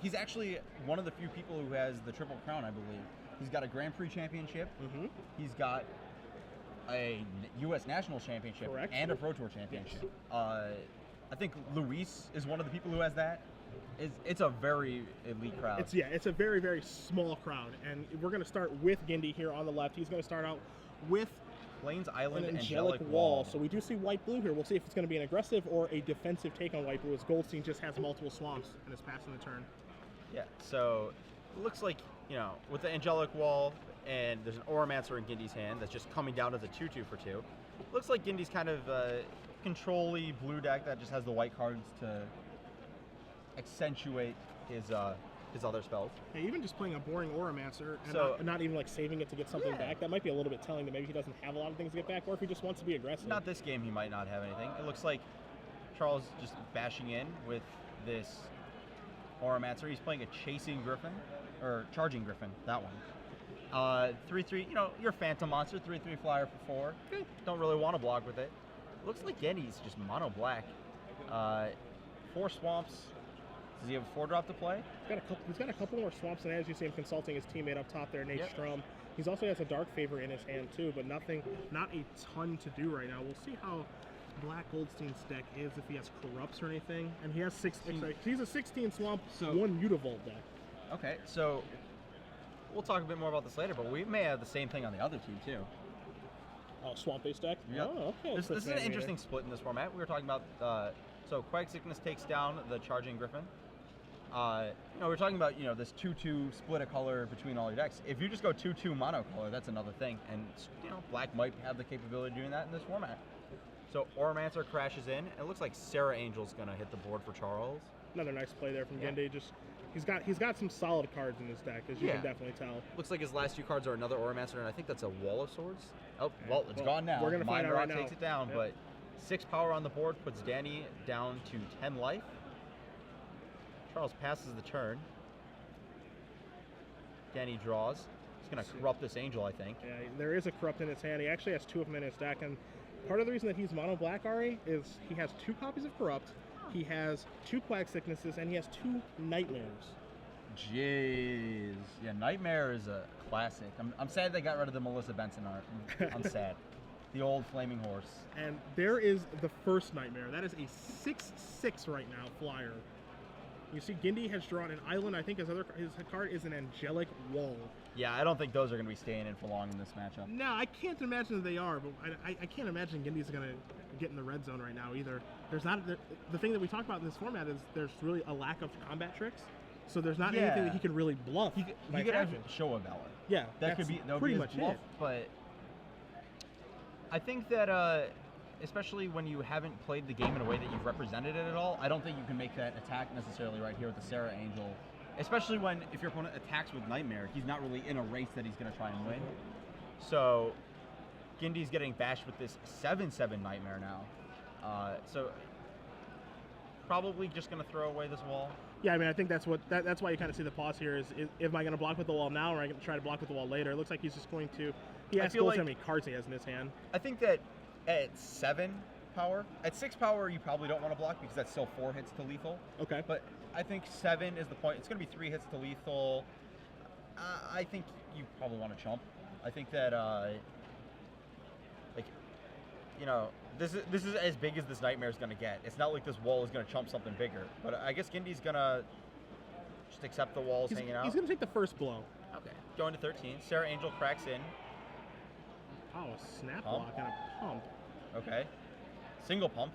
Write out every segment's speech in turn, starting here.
He's actually one of the few people who has the Triple Crown, I believe. He's got a Grand Prix championship. Mm-hmm. He's got a U.S. National Championship. Correct. And a Pro Tour Championship. Yes. I think Luis is one of the people who has that. It's a very elite crowd. It's a very, very small crowd. And we're going to start with Gindy here on the left. He's going to start out with Plains Island an angelic wall. So we do see white-blue here. We'll see if it's going to be an aggressive or a defensive take on white-blue, as Goldstein just has multiple swamps and is passing the turn. Yeah, so it looks like, with the angelic wall, and there's an Oromancer in Gindy's hand that's just coming down as a 2/2 for 2. Looks like Gindy's kind of control-y blue deck that just has the white cards to accentuate his other spells. Hey, even just playing a boring Oromancer and not even like saving it to get something back, that might be a little bit telling that maybe he doesn't have a lot of things to get back, or if he just wants to be aggressive. Not this game, he might not have anything. It looks like Charles just bashing in with this Oromancer. He's playing a Chasing Griffin, or Charging Griffin, that one. 3/3, your Phantom Monster, 3/3 flyer for 4. Okay. Don't really want to block with it. Looks like Gendy's just mono black. 4 swamps. Does he have a 4-drop to play? He's got a couple more swamps, and as you see him consulting his teammate up top there, Nate Sturm. He also has a Dark Favor in his hand too, but not a ton to do right now. We'll see how Black Goldstein's deck is, if he has Corrupts or anything. And he has 16. He's a 16 swamp, 1 Mutavault deck. Okay, so we'll talk a bit more about this later, but we may have the same thing on the other team too. Oh, swamp-based deck? Yep. Oh, okay. This is an interesting split in this format. We were talking about, so Quag Sickness takes down the Charging Griffin. We're talking about, this 2/2 split a color between all your decks. If you just go 2/2 mono color, that's another thing. And, Black might have the capability of doing that in this format. So Oromancer crashes in. It looks like Sarah Angel's going to hit the board for Charles. Another nice play there from Gindy. Just he's got some solid cards in his deck, as you can definitely tell. Looks like his last 2 cards are another Oromancer, and I think that's a Wall of Swords. Oh, well, it's gone now. We're going to find out right now. Takes it down, but 6 power on the board puts Danny down to 10 life. Charles passes the turn. Danny draws. He's going to corrupt this Angel, I think. Yeah, there is a Corrupt in his hand. He actually has 2 of them in his deck, and part of the reason that he's mono black, Ari, is he has 2 copies of Corrupt, he has 2 Quag Sicknesses, and he has 2 Nightmares. Jeez. Yeah, Nightmare is a classic. I'm sad they got rid of the Melissa Benson art. I'm sad. The old Flaming Horse. And there is the first Nightmare. That is a 6/6 right now, flyer. You see Gindy has drawn an island. I think his card is an Angelic Wall. Yeah, I don't think those are going to be staying in for long in this matchup. No, I can't imagine that they are, but I can't imagine Gindy's going to get in the red zone right now either. There's not the thing that we talk about in this format is there's really a lack of combat tricks, so there's not anything that he can really bluff. He could have show a Valor. Yeah, that would pretty be much his bluff, it. But I think that especially when you haven't played the game in a way that you've represented it at all, I don't think you can make that attack necessarily right here with the Sarah Angel. Especially if your opponent attacks with Nightmare, he's not really in a race that he's going to try and win. So Gindy's getting bashed with this 7/7 Nightmare now. So probably just going to throw away this wall. Yeah, I mean, I think that's why you kind of see the pause here is am I going to block with the wall now, or am I going to try to block with the wall later? It looks like he's just going to. He has to how many cards he has in his hand. I think that at 7 power, at 6 power, you probably don't want to block because that's still 4 hits to lethal. Okay. But I think 7 is the point. It's going to be 3 hits to lethal. I think you probably want to chump. I think that this is as big as this Nightmare is going to get. It's not like this wall is going to chump something bigger. But I guess Gindy's going to just accept the walls hanging out. He's going to take the first blow. Okay. Going to 13. Sarah Angel cracks in. Oh, a snap block and a pump. Okay. Single pump.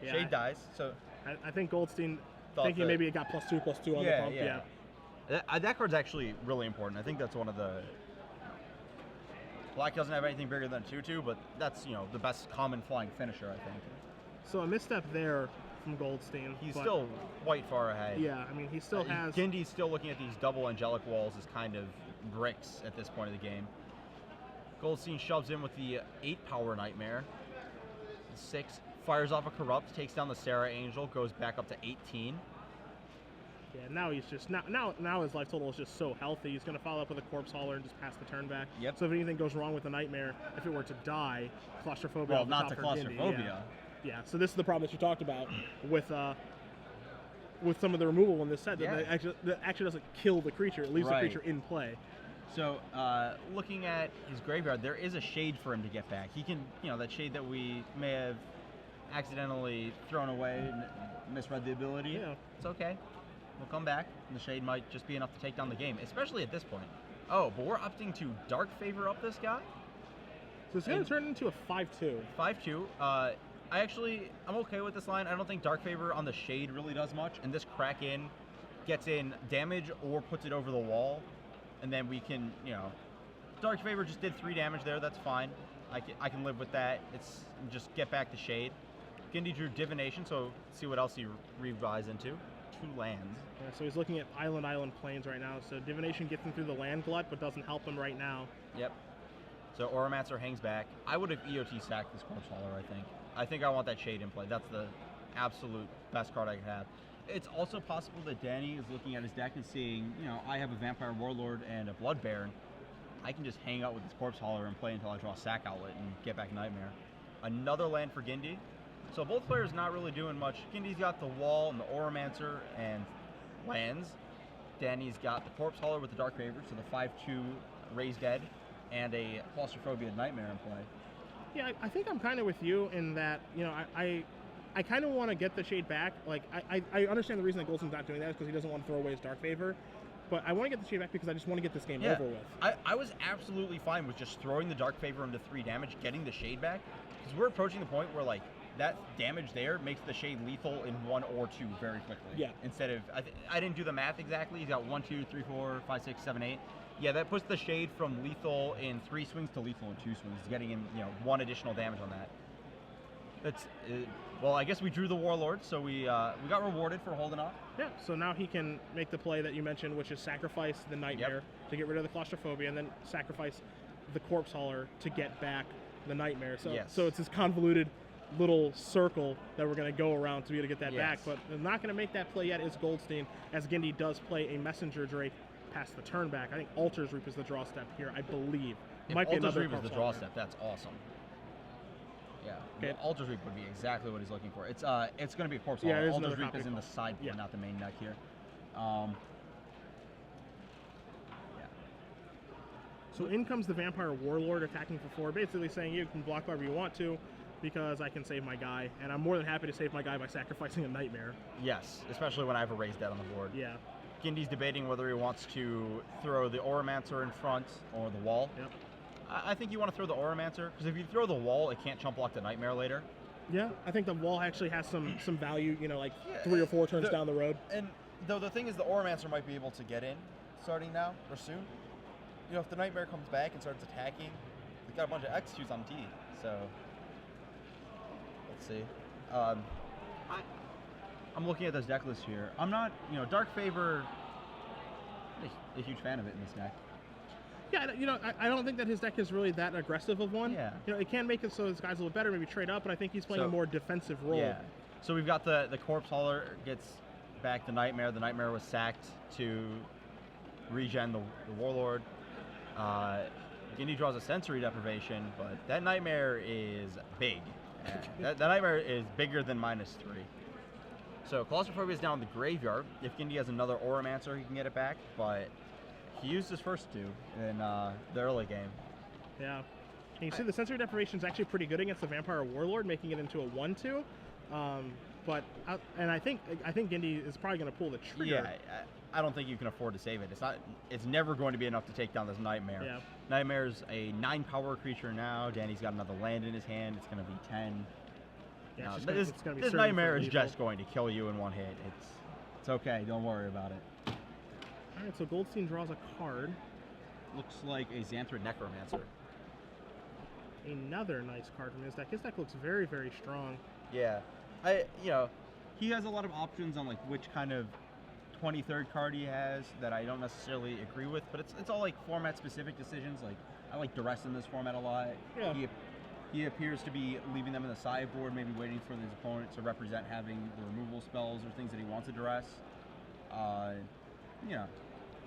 Yeah, Shade dies. So I think Goldstein thinking maybe it got +2/+2 on the pump. Yeah. That card's actually really important. I think that's one of the. Black doesn't have anything bigger than a 2/2, but that's the best common flying finisher, I think. So a misstep there from Goldstein. He's still quite far ahead. Yeah, I mean he still has. Gindy's still looking at these double angelic walls as kind of bricks at this point of the game. Goldstein shoves in with the 8 power Nightmare. 6 fires off a Corrupt, takes down the Sarah Angel, goes back up to 18. Yeah, now he's just now his life total is just so healthy. He's going to follow up with a Corpse Hauler and just pass the turn back. Yep. So if anything goes wrong with the Nightmare, if it were to die, claustrophobia. Well, not to claustrophobia. Yeah. So this is the problem that you talked about with with some of the removal in this set Yeah. that actually doesn't kill the creature. It leaves Right. the creature in play. So, looking at his graveyard, there is a shade for him to get back. He can, that shade that we may have accidentally thrown away, misread the ability. Yeah. It's okay. We'll come back, and the shade might just be enough to take down the game, especially at this point. Oh, but we're opting to Dark Favor up this guy? So it's going to turn into a 5/2. 5/2. I'm okay with this line. I don't think Dark Favor on the shade really does much, and this crack in gets in damage or puts it over the wall, and then we can, Dark Favor just did 3 damage there. That's fine. I can live with that. It's just get back the shade. Gindy drew Divination, so see what else he revises into. 2 lands. Yeah, so he's looking at Island Plains right now. So Divination gets him through the land glut, but doesn't help him right now. Yep. So Auramancer hangs back. I would have EOT sacked this Corpse Hauler, I think. I think I want that shade in play. That's the absolute best card I could have. It's also possible that Danny is looking at his deck and seeing, I have a Vampire Warlord and a Blood Baron. I can just hang out with this Corpse Hauler and play until I draw a sack outlet and get back Nightmare. Another land for Gindy. So both players not really doing much. Gindy's got the Wall and the Auramancer and lands. Danny's got the Corpse Hauler with the Dark Favor, so the 5/2 Raised Dead, and a Claustrophobia Nightmare in play. Yeah, I think I'm kind of with you in that, I kind of want to get the shade back. Like, I understand the reason that Goldstein's not doing that is because he doesn't want to throw away his Dark Favor. But I want to get the shade back because I just want to get this game over with. I was absolutely fine with just throwing the Dark Favor into 3 damage, getting the shade back, because we're approaching the point where, that damage there makes the shade lethal in 1 or 2 very quickly. Yeah. Instead of, I didn't do the math exactly. He's got 1, 2, 3, 4, 5, 6, 7, 8. Yeah, that puts the shade from lethal in 3 swings to lethal in 2 swings, getting in 1 additional damage on that. That's well, I guess we drew the Warlord, so we got rewarded for holding on. Yeah, so now he can make the play that you mentioned, which is sacrifice the Nightmare to get rid of the Claustrophobia, and then sacrifice the Corpse Hauler to get back the Nightmare. So, so it's this convoluted little circle that we're going to go around to be able to get that back. But not going to make that play yet is Goldstein, as Gindy does play a Messenger Drake past the turn back. I think Altar's Reap is the draw step here, I believe. If Might be Altar's another Reap is the Corpse draw Hauler. step, that's awesome. Yeah, Okay. Altar's Reap would be exactly what he's looking for. It's going to be a Corpse Yeah, Hauler. it is Altar's another Reap copy is in the call. sideboard, Yeah. not the main deck here. So in comes the Vampire Warlord attacking for 4, basically saying you can block wherever you want to because I can save my guy, and I'm more than happy to save my guy by sacrificing a Nightmare. Yes, especially when I have a Raised Dead on the board. Yeah. Gindy's debating whether he wants to throw the Auramancer in front or the Wall. Yep. I think you want to throw the Auramancer, because if you throw the Wall, it can't chump block the Nightmare later. Yeah, I think the Wall actually has some value, 3 or 4 turns down the road. And though the thing is, the Auramancer might be able to get in starting now or soon. If the Nightmare comes back and starts attacking, we've got a bunch of X2s on T, so let's see. I'm looking at this deck list here. I'm not, Dark Favor, a huge fan of it in this deck. Yeah, I don't think that his deck is really that aggressive of one. Yeah. It can make it so his guys a little better, maybe trade up, but I think he's playing a more defensive role. Yeah. So we've got the Corpse Hauler gets back the Nightmare. The Nightmare was sacked to regen the Warlord. Gindy draws a Sensory Deprivation, but that Nightmare is big. That Nightmare is bigger than -3. So Claustrophobia is down in the graveyard. If Gindy has another Auramancer, he can get it back, but he used his first 2 in the early game. Yeah. And you see the Sensory Deprivation is actually pretty good against the Vampire Warlord, making it into a 1/2. I think Gindy is probably going to pull the trigger. Yeah, I don't think you can afford to save it. It's never going to be enough to take down this Nightmare. Yeah. Nightmare's a 9 power creature now. Danny's got another land in his hand. It's going to be 10. Yeah, This Nightmare is just going to kill you in 1 hit. It's okay. Don't worry about it. All right, so Goldstein draws a card. Looks like a Xanthrid Necromancer. Another nice card from his deck. His deck looks very, very strong. Yeah. He has a lot of options on which kind of 23rd card he has that I don't necessarily agree with, but it's all format specific decisions. I like Duress in this format a lot. Yeah. He appears to be leaving them in the sideboard, maybe waiting for his opponent to represent having the removal spells or things that he wants to Duress.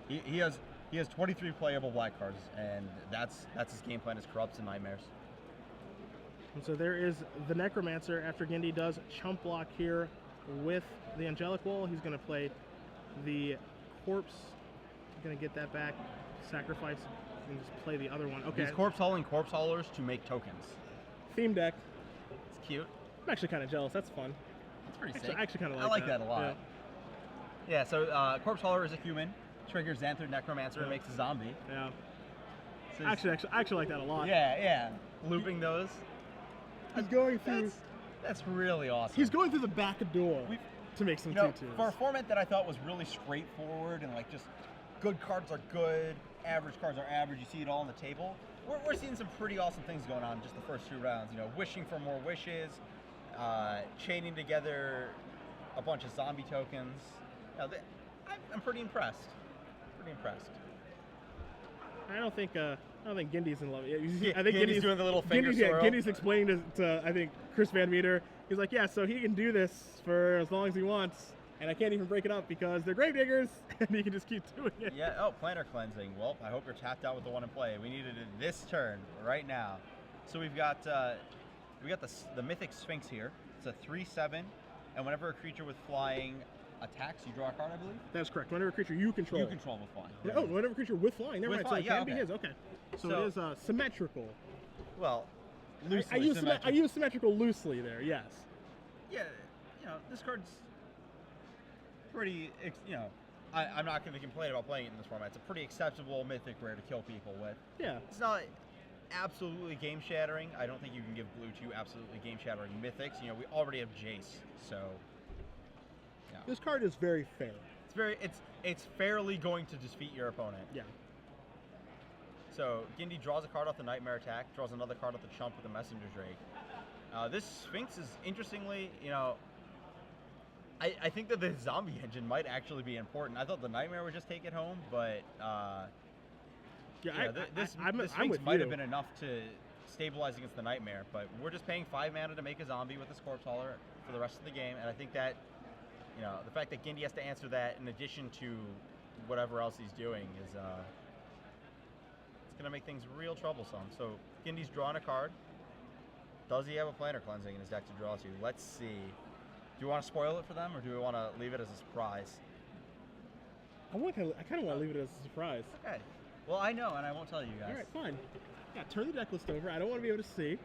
He has 23 playable black cards, and that's his game plan: is Corrupts and Nightmares. And so there is the Necromancer after Gindy does chump block here with the Angelic Wall. He's going to play the Corpse. Going to get that back, sacrifice, and just play the other one. Okay. He's corpse hauling corpse haulers to make tokens. Theme deck. It's cute. I'm actually kind of jealous. That's fun. It's pretty Actually, sick. I actually kind of I like that a lot. Yeah. Yeah, so corpse hauler is a human. Triggers Xanthid Necromancer and makes a zombie. Yeah. So I actually like that a lot. Yeah. Looping those. He's going through. That's really awesome. He's going through the back door to make some 2/2s. For a format that I thought was really straightforward and like just good cards are good, average cards are average, you see it all on the table. We're seeing some pretty awesome things going on in just the first 2 rounds. You know, wishing for more wishes, chaining together a bunch of zombie tokens. You know, I'm pretty impressed. I don't think Gindy's in love. Yeah, I think Gindy's doing the little finger swirl. Gindy's explaining to I think Chris VanMeter. He's like, yeah, so he can do this for as long as he wants, and I can't even break it up because they're Gravediggers, and he can just keep doing it. Yeah. Oh, Planner Cleansing. Well, I hope you're tapped out with the one in play. We needed it this turn right now. So we've got the Mythic Sphinx here. It's a 3/7, and whenever a creature with flying attacks, you draw a card, I believe. That's correct. Whenever a creature you control. You control with flying. Oh, whenever a creature with flying. Never With mind. flying, So it yeah, can be okay. his. Okay. So it is symmetrical. Well, I loosely use symmetrical. I use symmetrical loosely there. Yes. Yeah, this card's pretty. I'm not going to complain about playing it in this format. It's a pretty acceptable mythic rare to kill people with. Yeah. It's not absolutely game shattering. I don't think you can give blue 2 absolutely game shattering mythics. We already have Jace, so. Yeah. This card is very fair. It's fairly going to defeat your opponent. Yeah. So Gindy draws a card off the Nightmare attack, draws another card off the Chump with the Messenger Drake. This Sphinx is interestingly, I think that the zombie engine might actually be important. I thought the Nightmare would just take it home, but this Sphinx might have been enough to stabilize against the Nightmare. But we're just paying 5 mana to make a zombie with this Corpse Hauler for the rest of the game, and I think that the fact that Gindy has to answer that in addition to whatever else he's doing is it's gonna make things real troublesome. So Gindy's drawing a card. Does he have a Planner Cleansing in his deck to draw to? Let's see. Do you want to spoil it for them, or do we want to leave it as a surprise? I kind of want to leave it as a surprise. Okay. Well, I know, and I won't tell you guys. All right, fine. Yeah, turn the deck list over. I don't want to be able to see.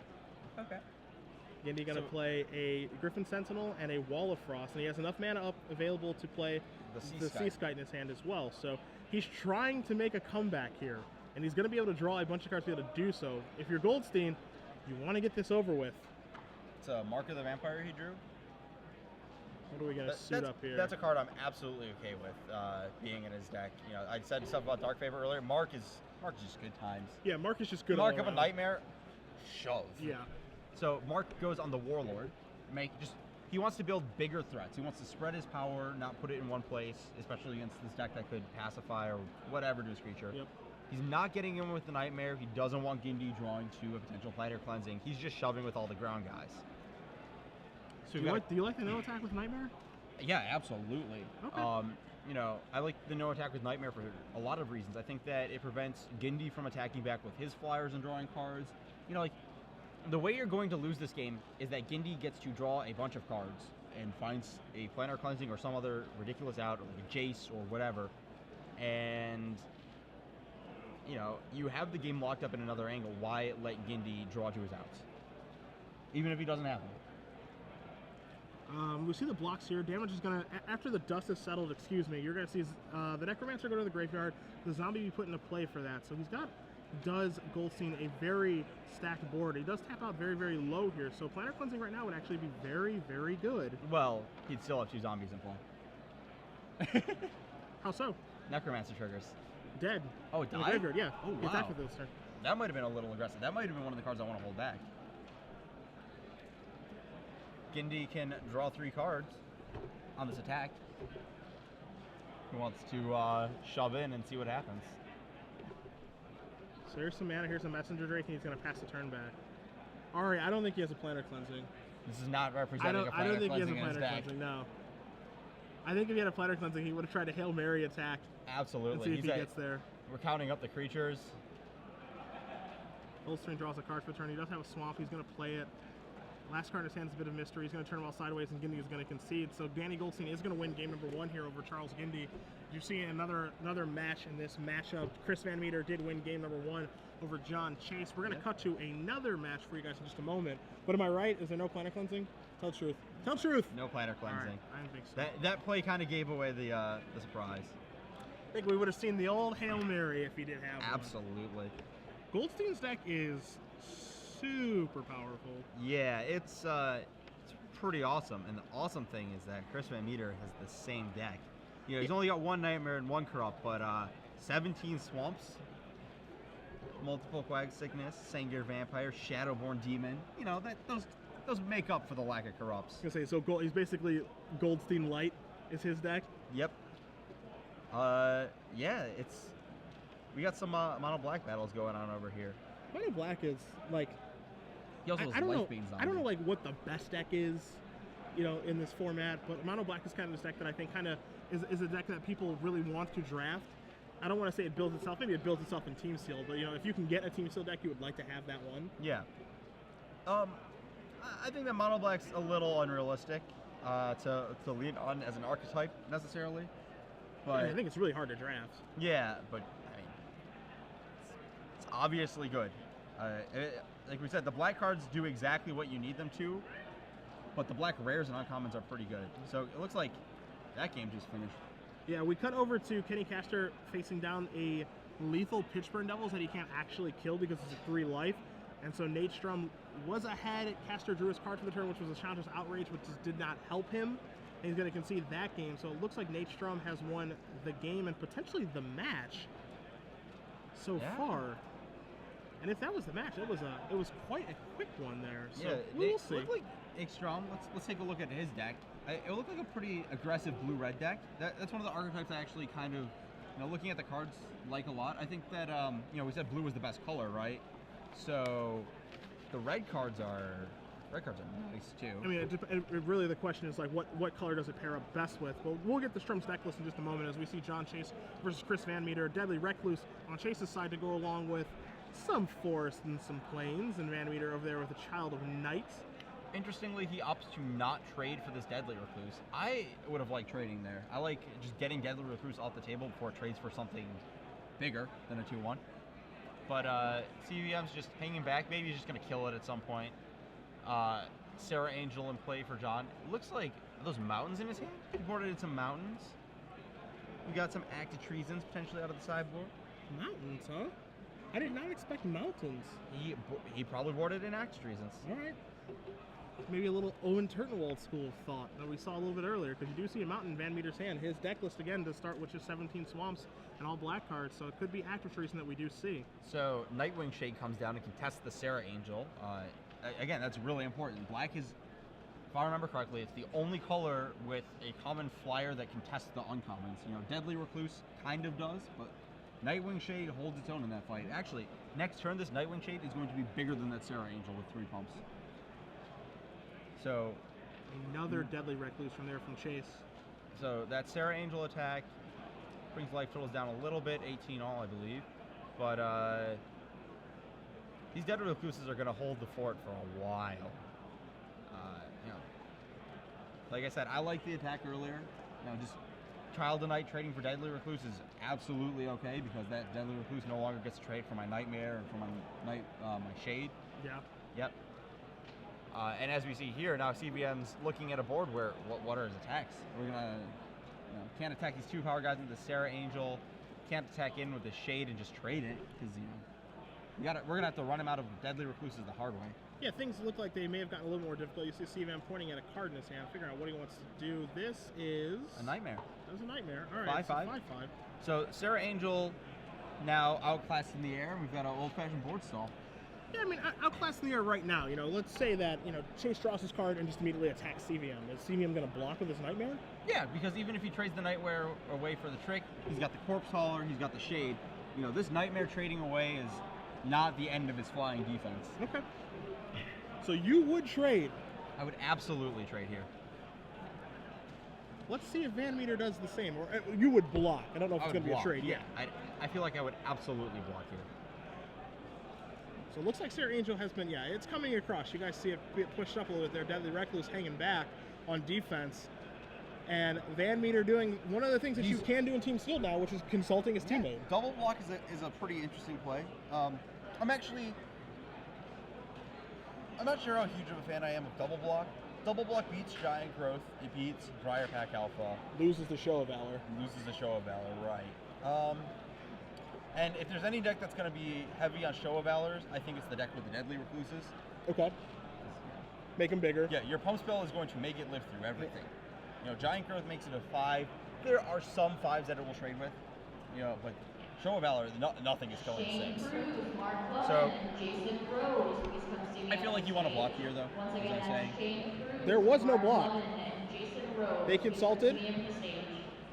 Okay. Gindy going to play a Griffin Sentinel and a Wall of Frost, and he has enough mana up available to play the Sea Skite in his hand as well. So he's trying to make a comeback here, and he's going to be able to draw a bunch of cards to be able to do so. If you're Goldstein, you want to get this over with. It's a Mark of the Vampire he drew. What are we going to suit up here? That's a card I'm absolutely okay with being in his deck. I said stuff about Dark Favor earlier. Mark is just good times. Yeah, Mark is just good. Mark of a Nightmare, shove. Yeah. So Mark goes on the Warlord. He wants to build bigger threats. He wants to spread his power, not put it in one place, especially against this deck that could pacify or whatever to his creature. Yep. He's not getting in with the Nightmare. He doesn't want Gindy drawing to a potential Planner Cleansing. He's just shoving with all the ground guys. So do you like the no attack with Nightmare? Yeah, absolutely. Okay. I like the no attack with Nightmare for a lot of reasons. I think that it prevents Gindy from attacking back with his flyers and drawing cards. The way you're going to lose this game is that Gindy gets to draw a bunch of cards and finds a Planner Cleansing or some other ridiculous out, or like a Jace or whatever, and you have the game locked up in another angle. Why let Gindy draw to his outs, even if he doesn't have them? We see the blocks here. Damage is going to, after the dust is settled, you're going to see the Necromancer go to the graveyard, the zombie be put into play for that. So does Goldstein a very stacked board. He does tap out very, very low here. So Planner Cleansing right now would actually be very, very good. Well, he'd still have 2 zombies in play. How so? Necromancer triggers. Dead. Oh, it died? In the graveyard, yeah. Oh, wow. Attack with this turn. That might have been a little aggressive. That might have been one of the cards I want to hold back. Gindy can draw 3 cards on this attack. He wants to shove in and see what happens. So here's some mana, here's a Messenger Drake, and he's going to pass the turn back. Alright, I don't think he has a Planner Cleansing. This is not representing a Planner Cleansing in his deck. No. I think if he had a Planner Cleansing, he would have tried to Hail Mary attack. Absolutely. And see if he gets there. We're counting up the creatures. Goldstein draws a card for the turn. He does have a Swamp. He's going to play it. Last card in his hand is a bit of mystery. He's going to turn them all sideways, and Gindy is going to concede. So Danny Goldstein is going to win game number 1 here over Charles Gindy. You're seeing another match in this matchup. Chris VanMeter did win game number 1 over John Chase. We're going to cut to another match for you guys in just a moment. But am I right? Is there no planet cleansing? Tell the truth. Tell the truth. No planet cleansing. Right, I didn't think so. That play kind of gave away the surprise. I think we would have seen the old Hail Mary if he did have one. Absolutely. Goldstein's deck is super powerful. Yeah, it's pretty awesome. And the awesome thing is that Chris VanMeter has the same deck. You know, he's only got 1 Nightmare and 1 Corrupt, but 17 Swamps, multiple Quag Sickness, Sengir Vampire, Shadowborn Demon. You know, those make up for the lack of Corrupts. I was gonna say, so he's basically Goldstein Light is his deck. Yep. Yeah, we got some mono black battles going on over here. Mono black is like, He also has I don't life know. beans on I don't it. know like what the best deck is, you know, in this format. But mono black is kind of this deck that I think kind of is a deck that people really want to draft. I don't want to say it builds itself. Maybe it builds itself in Team Seal, but you know, if you can get a Team Seal deck, you would like to have that one. Yeah. I think that mono black's a little unrealistic to lean on as an archetype necessarily. But I think it's really hard to draft. yeah, but I mean, it's obviously good. Like we said, the black cards do exactly what you need them to, but the black rares and uncommons are pretty good. So it looks like that game just finished. Yeah, we cut over to Kenny Castor facing down a lethal Pitchburn Devils that he can't actually kill because it's a 3 life. And so Nate Sturm was ahead. Castor drew his card for the turn, which was a Chanter's Outrage, which just did not help him. And he's going to concede that game. So it looks like Nate Sturm has won the game and potentially the match so far. And if that was the match, it was quite a quick one there. So Yeah, we'll see. Look like Ekstrom. Let's take a look at his deck. It looked like a pretty aggressive blue-red deck. That's one of the archetypes I actually kind of, you know, looking at the cards, like a lot. I think that you know, we said blue was the best color, right? So the red cards are nice too. I mean, it really the question is like, what color does it pair up best with? Well, we'll get the Strum's deck list in just a moment as we see John Chase versus Chris VanMeter. Deadly Recluse on Chase's side to go along with some Forest and some Plains, and VanMeter over there with a Child of Night. Interestingly, he opts to not trade for this Deadly Recluse. I would have liked trading there. I like just getting Deadly Recluse off the table before it trades for something bigger than a 2/1. But CVM's just hanging back. Maybe he's just going to kill it at some point. Sarah Angel in play for John. It looks like, are those mountains in his hand? He boarded in some mountains. We got some active treasons potentially out of the sideboard. Mountains, huh? I did not expect mountains. He probably boarded in active treasons. All right. Maybe a little Owen Turtenwald school of thought that we saw a little bit earlier, because you do see a mountain in VanMeter's hand. His deck list again to start with just 17 Swamps and all black cards, so it could be active treason that we do see. So Nightwing Shade comes down and contests the Sarah Angel. Again, that's really important. Black is, if I remember correctly, it's the only color with a common flyer that contests the uncommons. You know, Deadly Recluse kind of does, but Nightwing Shade holds its own in that fight. Actually, next turn, this Nightwing Shade is going to be bigger than that Sarah Angel with 3 pumps. So another Deadly Recluse from there from Chase. So that Sarah Angel attack brings life totals down a little bit, 18 all, I believe. But these Deadly Recluses are going to hold the fort for a while. You know, like I said, I like the attack earlier. You know, just Child of Night trading for Deadly Recluse is absolutely okay, because that Deadly Recluse no longer gets to trade for my Nightmare or for my my Shade. Yeah. Yep. And as we see here, now CBM's looking at a board where what are his attacks? We're gonna, you know, can't attack these 2 power guys with the Sarah Angel. Can't attack in with the Shade and just trade it, because you know we're gonna have to run him out of Deadly Recluses the hard way. Yeah, things look like they may have gotten a little more difficult. You see CVM pointing at a card in his hand, figuring out what he wants to do. This is A Nightmare. That was a Nightmare. All right, 5/5. 5/5. So Sarah Angel now outclassed in the air. We've got an old-fashioned board stall. Yeah, I mean, outclassed in the air right now. You know, let's say that, you know, Chase draws his card and just immediately attacks CVM. Is CVM going to block with his Nightmare? Yeah, because even if he trades the Nightmare away for the trick, he's got the Corpse Hauler, he's got the Shade. You know, this Nightmare trading away is not the end of his flying defense. Okay. So you would trade. I would absolutely trade here. Let's see if VanMeter does the same. Or you would block. I don't know if it's going to be a trade. Yeah, I feel like I would absolutely block here. So it looks like Sarah Angel has been, yeah, it's coming across. You guys see it get pushed up a little bit there. Deadly Recluse hanging back on defense. And VanMeter doing one of the things that you can do in Team Steel now, which is consulting his teammate. Double block is a pretty interesting play. I'm not sure how huge of a fan I am of double block. Double block beats Giant Growth. It beats Briarpack Alpha. Loses the Show of Valor. Loses the Show of Valor, right. And if there's any deck that's going to be heavy on Show of Valors, I think it's the deck with the Deadly Recluses. Okay. Make them bigger. Yeah, your pump spell is going to make it live through everything. You know, Giant Growth makes it a 5. There are some 5s that it will trade with, you know, but Show of Valor, nothing is killing 6. So, I feel like you want to block here, though, as I'm saying. There was no block. They consulted.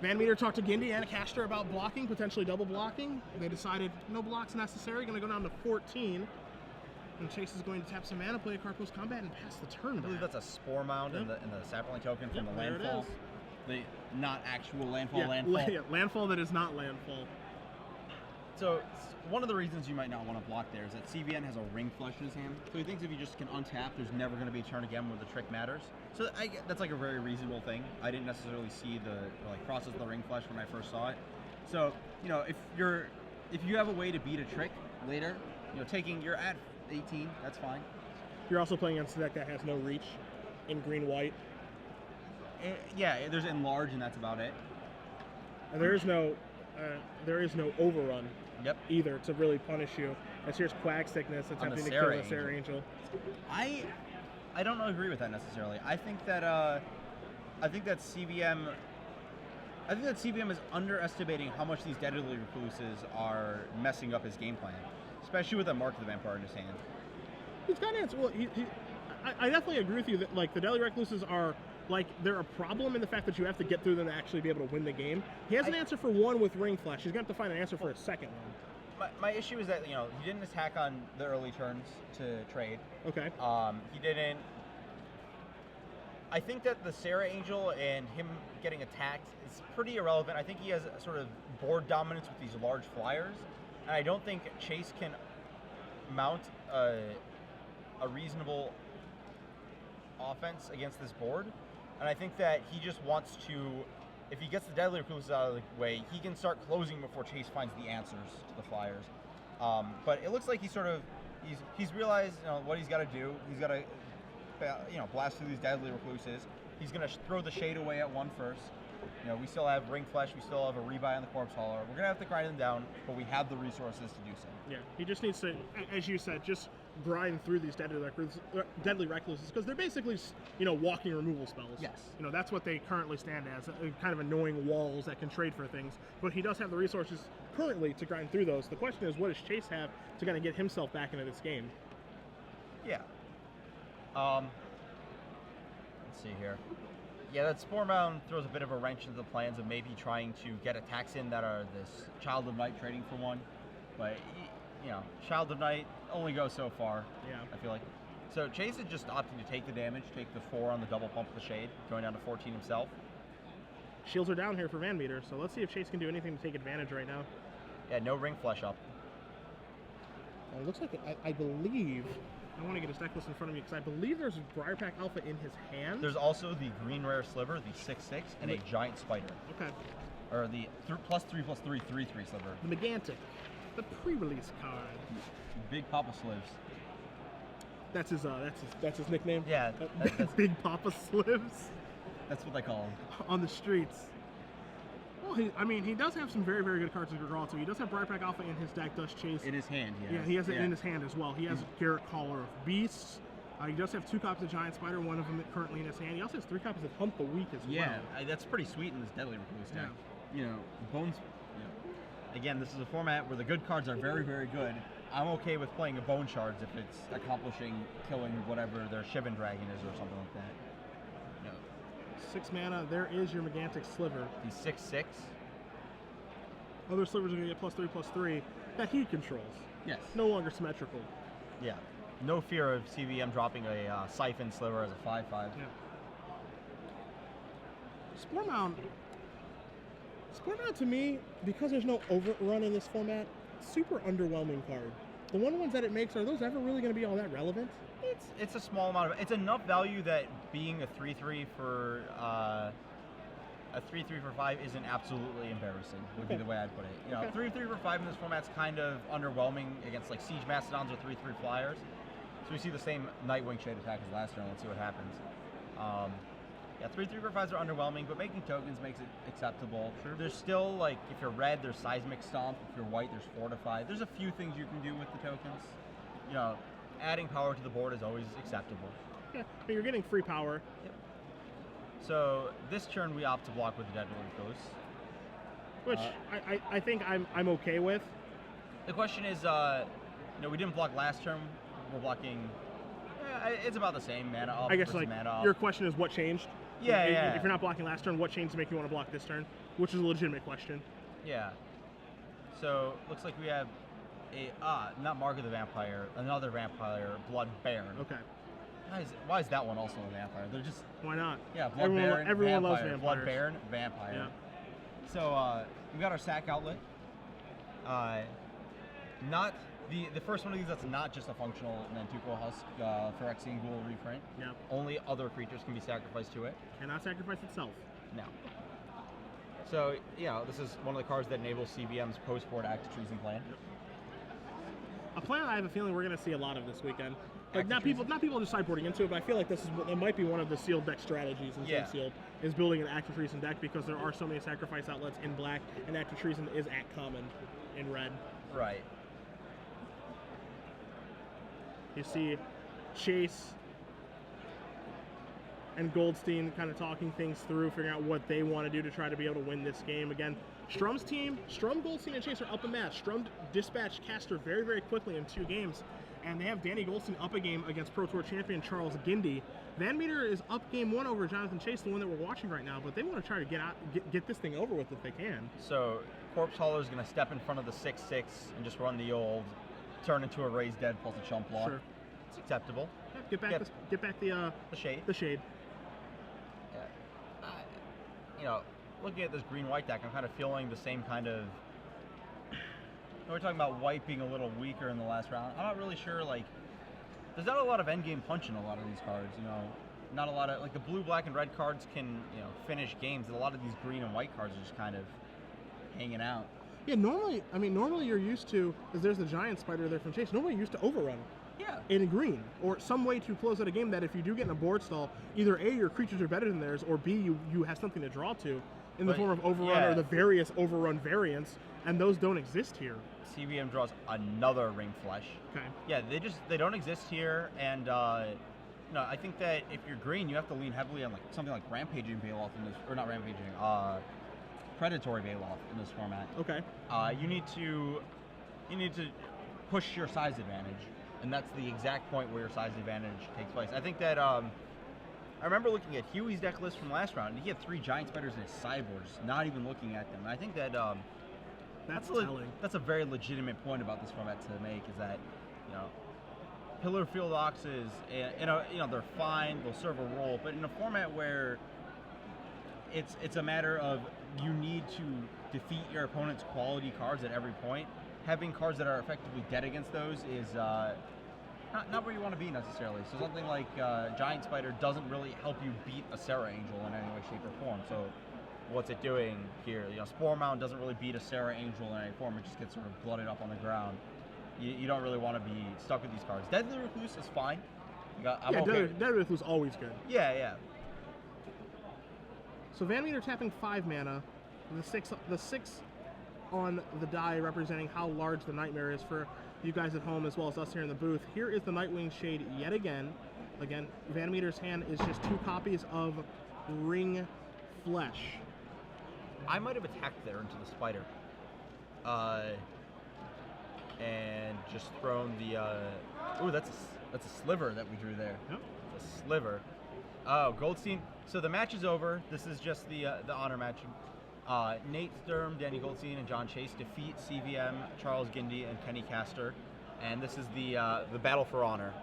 VanMeter talked to Gindy and Castor about blocking, potentially double blocking. They decided no blocks necessary, going to go down to 14. And Chase is going to tap some mana, play a card post combat, and pass the turn. I believe that's a Spore Mound in the Sapperling token from the landfall. The not actual landfall, landfall. Landfall that is not landfall. So one of the reasons you might not want to block there is that CVN has a Ring Flush in his hand. So he thinks if you just can untap, there's never going to be a turn again where the trick matters. So that's like a very reasonable thing. I didn't necessarily see the process of the Ring Flush when I first saw it. So, you know, if you have a way to beat a trick later, you know, you're at 18, that's fine. You're also playing against a deck that has no reach in green-white. Yeah, there's Enlarge, and that's about it. And there is no overrun. Yep. Either to really punish you. As here's Quag Sickness attempting to kill the Sarah Angel. I don't agree with that necessarily. I think that CVM is underestimating how much these Deadly Recluses are messing up his game plan, especially with a Mark of the Vampire in his hand. He's got an answer. Well, I definitely agree with you that like the Deadly Recluses are like they're a problem in the fact that you have to get through them to actually be able to win the game. He has an answer for one with Ring Flash. He's going to have to find an answer for a second one. My issue is that, you know, he didn't attack on the early turns to trade. Okay. He didn't. I think that the Sarah Angel and him getting attacked is pretty irrelevant. I think he has a sort of board dominance with these large flyers, and I don't think Chase can mount a reasonable offense against this board. And I think that he just wants to, if he gets the Deadly Recluses out of the way, he can start closing before Chase finds the answers to the flyers. But it looks like he's realized, you know, what he's got to do. He's got to, you know, blast through these Deadly Recluses. He's going to throw the Shade away at 1 first. You know, we still have Ring Flesh, we still have a Rebuy on the Corpse Hauler. We're going to have to grind them down, but we have the resources to do so. Yeah, he just needs to, as you said, just grind through these Deadly Recluses, because they're basically, you know, walking removal spells. Yes. You know, that's what they currently stand as, kind of annoying walls that can trade for things. But he does have the resources currently to grind through those. The question is, what does Chase have to kind of get himself back into this game? Yeah. Let's see here. Yeah, that Spore Mound throws a bit of a wrench into the plans of maybe trying to get attacks in that are this Child of Night trading for 1. But, you know, Child of Night only goes so far, yeah. I feel like. So Chase is just opting to take the damage, take the 4 on the double pump of the Shade, going down to 14 himself. Shields are down here for VanMeter, so let's see if Chase can do anything to take advantage right now. Yeah, no Ring Flesh up. It looks like, I believe, I want to get his deck list in front of me because I believe there's a Briarpack Alpha in his hand. There's also the Green Rare Sliver, the 6/6, and a Giant Spider. Okay. Or the +3/+3 3/3 Sliver. The Megantic, the pre-release card. Big Papa Slivs. That's his nickname. Yeah. That's Big Papa Slivs. That's what they call him. On the streets. Well, he does have some very, very good cards to draw to. He does have Briarpack Alpha in his deck, does Chase. In his hand, yeah. He has it in his hand as well. He has Garrett Caller of Beasts. He does have 2 copies of Giant Spider, one of them currently in his hand. He also has 3 copies of Hump the Weak as well. Yeah, that's pretty sweet in this Deadly Recluse deck. Yeah. You know, Bones. You know, again, this is a format where the good cards are very, very good. I'm okay with playing a Bone Shards if it's accomplishing killing whatever their Shivan Dragon is or something like that. No. 6 mana. There is your Megantic Sliver. The 6/6. Other slivers are going to get +3/+3 that he controls. Yes. No longer symmetrical. Yeah. No fear of CVM dropping a Siphon Sliver as a 5/5. Yeah. Spore Mound to me, because there's no overrun in this format, super underwhelming card. the ones that it makes, are those ever really going to be all that relevant? It's a small amount of, it's enough value that being a 3-3 for a 3-3 for 5 isn't absolutely embarrassing, would be the way I'd put it. You know, 3-3 for 5 in this format's kind of underwhelming against like Siege Mastodons or 3-3 Flyers. So we see the same Nightwing Shade attack as last turn. Let's see what happens. Yeah, 3-3 for 5s are underwhelming, but making tokens makes it acceptable. Sure. There's still, like, if you're red, there's Seismic Stomp. If you're white, there's Fortify. There's a few things you can do with the tokens. You know, adding power to the board is always acceptable. Yeah, but you're getting free power. Yep. So this turn we opt to block with the Deadly Recluse. Which I think I'm okay with. The question is, you know, we didn't block last turn. We're blocking. It's about the same mana up. I guess like mana up. your question is what changed. Yeah. If you're not blocking last turn, what changed to make you want to block this turn? Which is a legitimate question. Yeah. So looks like we have a not Mark of the Vampire, another vampire, Blood Baron. Okay. Why is that one also a vampire? They're just Why not? Yeah, Blood Baron. Everyone vampire, loves vampires. Blood Baron, vampire. Yeah. So we got our sack outlet. Not the first one of these that's not just a functional Nantuko Husk Phyrexian Ghoul reprint. Yeah. Only other creatures can be sacrificed to it. Cannot sacrifice itself. No. So, you know, this is one of the cards that enables CVM's post-board Active Treason plan. Yep. A plan I have a feeling we're going to see a lot of this weekend. Like Active not people just sideboarding into it, but I feel like it might be one of the sealed deck strategies in sealed is building an Active Treason deck because there are so many sacrifice outlets in black, and Active Treason is at common in red. Right. You see Chase and Goldstein kind of talking things through, figuring out what they want to do to try to be able to win this game. Again, Strum's team, Strum, Goldstein, and Chase are up a match. Strum dispatched Castor very, very quickly in 2 games, and they have Danny Goldstein up a game against Pro Tour champion Charles Gindy. VanMeter is up game 1 over Jonathan Chase, the one that we're watching right now, but they want to try to get this thing over with if they can. So Corpse Hauler is going to step in front of the 6/6 and just run the old turn into a raised dead plus a chump block. Sure. It's acceptable. Yeah, get back the shade. The shade. Yeah. You know, looking at this green-white deck, I'm kind of feeling the same kind of. We're talking about white being a little weaker in the last round. I'm not really sure. Like, there's not a lot of endgame punch in a lot of these cards. You know, not a lot of like the blue, black, and red cards can finish games. And a lot of these green and white cards are just kind of hanging out. Yeah, normally you're used to, because there's the giant spider there from Chase, normally you're used to overrun. Yeah. In green, or some way to close out a game that if you do get in a board stall, either A, your creatures are better than theirs, or B, you have something to draw to in the form of overrun or the various overrun variants, and those don't exist here. CVM draws another Ring Flesh. Okay. Yeah, they don't exist here, and no, I think that if you're green, you have to lean heavily on like something like Rampaging Bailoff in this, or not Rampaging, Predatory Bailoff in this format. Okay. You need to push your size advantage, and that's the exact point where your size advantage takes place. I think that I remember looking at Huey's deck list from last round, and he had 3 giant spiders in his sideboard, just not even looking at them. And I think that that's telling. That's a very legitimate point about this format to make, is that Pillar Field Oxes, they're fine, they'll serve a role, but in a format where it's a matter of you need to defeat your opponent's quality cards at every point, having cards that are effectively dead against those is not where you want to be necessarily. So something like Giant Spider doesn't really help you beat a Sarah Angel in any way, shape, or form. So what's it doing here? Spore Mound doesn't really beat a Sarah Angel in any form. It just gets sort of blooded up on the ground. You don't really want to be stuck with these cards. Deadly Recluse is fine. Deadly Recluse is always good. Yeah. So VanMeter tapping 5 mana, the 6 on the die representing how large the Nightmare is for you guys at home as well as us here in the booth. Here is the Nightwing Shade yet again. Again, VanMeter's hand is just 2 copies of Ring Flesh. I might have attacked there into the spider. And just thrown the ooh, that's a sliver that we drew there. Yep. A sliver. Oh, Goldstein. So the match is over. This is just the honor match. Nate Sturm, Danny Goldstein, and John Chase defeat CVM, Charles Gindy, and Kenny Castor, and this is the battle for honor.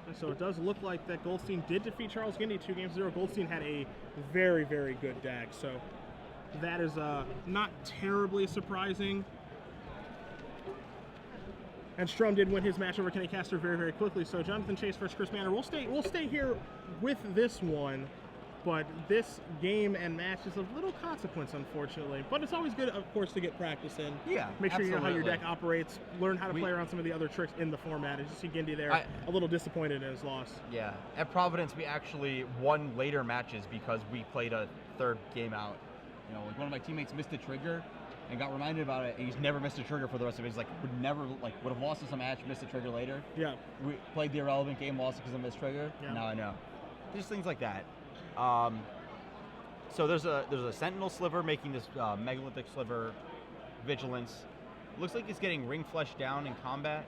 And so it does look like that Goldstein did defeat Charles Gindy 2-0. Goldstein had a very, very good deck, so that is not terribly surprising. And Sturm did win his match over Kenny Castor very, very quickly. So Jonathan Chase versus Chris Manor. We'll stay here with this one, but this game and match is of little consequence, unfortunately. But it's always good, of course, to get practice in. Yeah, Make sure you know how your absolutely. deck operates. Learn how to play around some of the other tricks in the format. As you see Gindy there, a little disappointed in his loss. Yeah, at Providence we actually won later matches because we played a third game out. You know, like one of my teammates missed a trigger and got reminded about it, and he's never missed a trigger for the rest of his. Like would have lost us a match, missed a trigger later. Yeah. We played the irrelevant game, lost it because of missed trigger. Yeah. Now I know. Just things like that. So there's a Sentinel sliver making this megalithic sliver vigilance. Looks like it's getting ring flesh down in combat.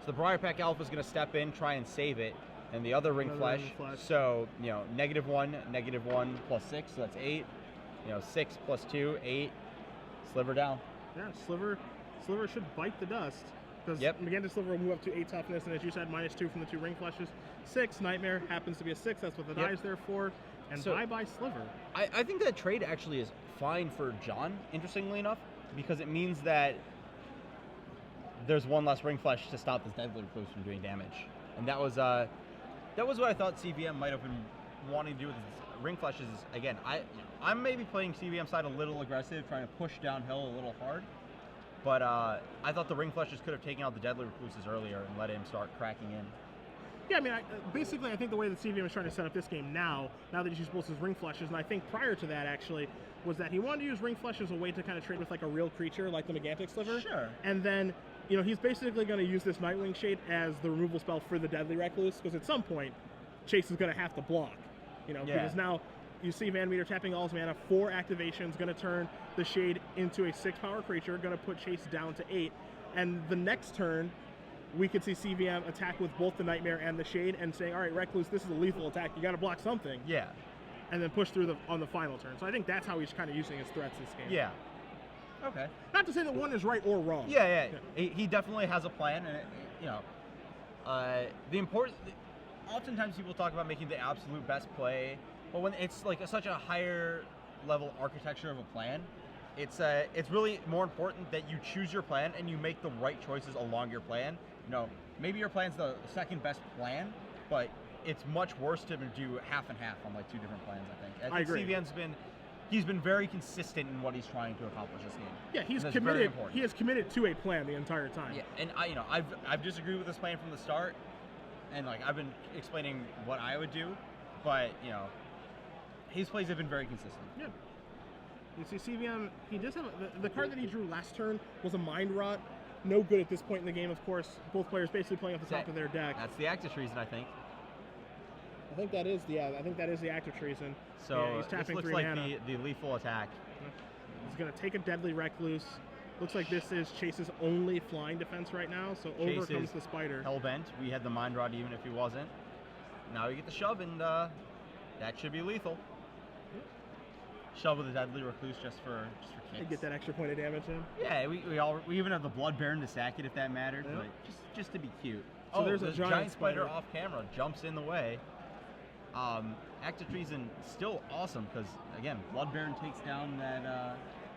So the Briar Pack Alpha is going to step in, try and save it, and the other ring flesh. So -1 plus 6, so that's 8. 6 plus 2, 8. Sliver down. Yeah, Sliver should bite the dust. Because Magenta Sliver will move up to 8 toughness, and as you said, -2 from the 2 ring flashes. 6, Nightmare happens to be a 6, that's what the die is there for. And So- bye-bye Sliver. I think that trade actually is fine for John, interestingly enough, because it means that there's one less ring flesh to stop this Deadly Recluse from doing damage. And that was what I thought CVM might have been wanting to do with his ring flashes. Again, I'm maybe playing CVM side a little aggressive, trying to push downhill a little hard. But I thought the ring flashes could have taken out the Deadly Recluses earlier and let him start cracking in. Yeah, I mean, basically, I think the way that CVM is trying to set up this game now that he's used both his ring flashes, and I think prior to that, actually, was that he wanted to use ring flesh as a way to kind of trade with like a real creature, like the Megantic Sliver. Sure. And then, he's basically going to use this Nightwing Shade as the removal spell for the Deadly Recluse, because at some point, Chase is going to have to block. Because now you see VanMeter tapping all his mana, 4 activations, going to turn the Shade into a 6-power creature, going to put Chase down to 8. And the next turn, we could see CVM attack with both the Nightmare and the Shade and saying, all right, Recluse, this is a lethal attack. You got to block something. Yeah. And then push through on the final turn. So I think that's how he's kind of using his threats this game. Yeah. Okay. Not to say that one is right or wrong. Yeah. He definitely has a plan, and oftentimes people talk about making the absolute best play, but when it's like such a higher level architecture of a plan, it's really more important that you choose your plan and you make the right choices along your plan. Maybe your plan's the second best plan, but it's much worse to do half and half on like 2 different plans. I think agree. CVM's been very consistent in what he's trying to accomplish this game. Yeah, he's And that's committed. very important. He is committed to a plan the entire time. Yeah, and I've disagreed with this plan from the start, and like I've been explaining what I would do, but his plays have been very consistent. Yeah. You see, CVM, he does have the card that he drew last turn was a Mind Rot. No good at this point in the game, of course. Both players basically playing off the top of their deck. That's the active treason, I think. I think that is the active treason. So yeah, he's this tapping looks 3 like mana. the lethal attack. He's going to take a Deadly Recluse. Looks like this is Chase's only flying defense right now, so Chase over comes is the Spider. Hellbent. We had the Mind Rod even if he wasn't. Now we get the shove, and that should be lethal. Shove with a Deadly Recluse just for kicks. Get that extra point of damage in. Yeah, we even have the Blood Baron to sack it if that mattered, but just to be cute. So there's a giant spider spider off camera, jumps in the way. Active Treason still awesome because again, Blood Baron takes down that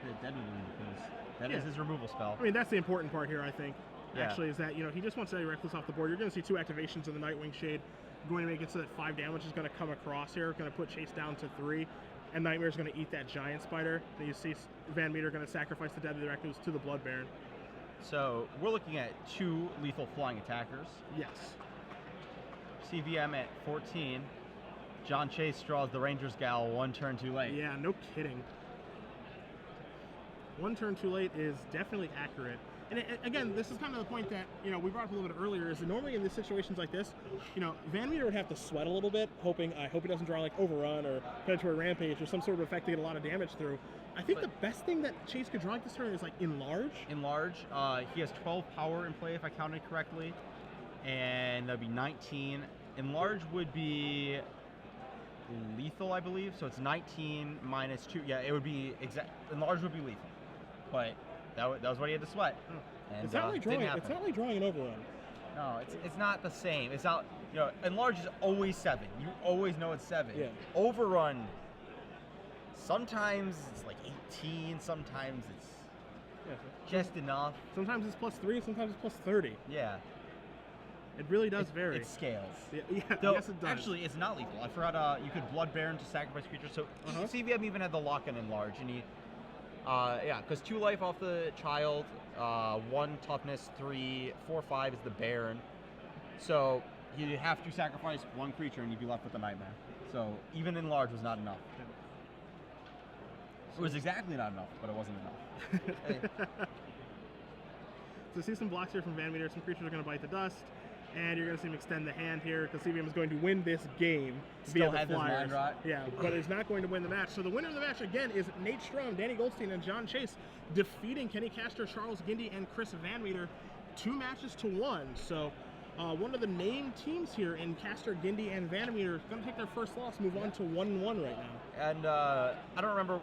the Deadly because that is his removal spell. I mean, that's the important part here, I think. Yeah. Actually, is that he just wants to Reckless off the board. You're going to see 2 activations of the Nightwing Shade, going to make it so that 5 damage is going to come across here. Going to put Chase down to 3, and Nightmare's going to eat that giant spider. Then you see VanMeter going to sacrifice the Deadly Recluse to the Blood Baron. So we're looking at 2 lethal flying attackers. Yes. CVM at 14. John Chase draws the Ranger's Gal 1 turn too late. Yeah, no kidding. 1 turn too late is definitely accurate. And again, this is kind of the point that we brought up a little bit earlier. Is that normally in these situations like this, VanMeter would have to sweat a little bit, I hope he doesn't draw like Overrun or Predatory Rampage or some sort of effect to get a lot of damage through. I think the best thing that Chase could draw this turn is like Enlarge. Enlarge. He has 12 power in play if I counted correctly, and that'd be 19. Enlarge would be lethal, I believe. So it's 19 minus 2. Yeah, it would be Enlarge would be lethal, but that was what he had to sweat. And It's not like drawing an Overrun. No, it's not the same. It's not. Enlarge is always 7. You always know it's 7. Yeah. Overrun. Sometimes it's like 18. Sometimes just enough. Sometimes it's +3, sometimes it's +30. Yeah. It really does vary. It scales. Yeah, Though, yes, it does. actually, it's not lethal. I forgot you could Blood Baron to sacrifice creatures. So CVM even had the lock-in enlarge, and he, yeah, because 2 life off the child, 1 toughness, 3, 4, 5 is the Baron. So you have to sacrifice 1 creature, and you'd be left with the Nightmare. So even enlarge was not enough. It was exactly not enough, but it wasn't enough. So see some blocks here from VanMeter. Some creatures are going to bite the dust. And you're going to see him extend the hand here because CVM is going to win this game Still via had the this Flyers. mind rot. Yeah, but is not going to win the match. So the winner of the match, again, is Nate Sturm, Danny Goldstein, and John Chase, defeating Kenny Castor, Charles Gindy, and Chris VanMeter 2 matches to 1. So one of the named teams here in Castor, Gindy, and VanMeter is going to take their first loss, move on to 1-1 right now. And I don't remember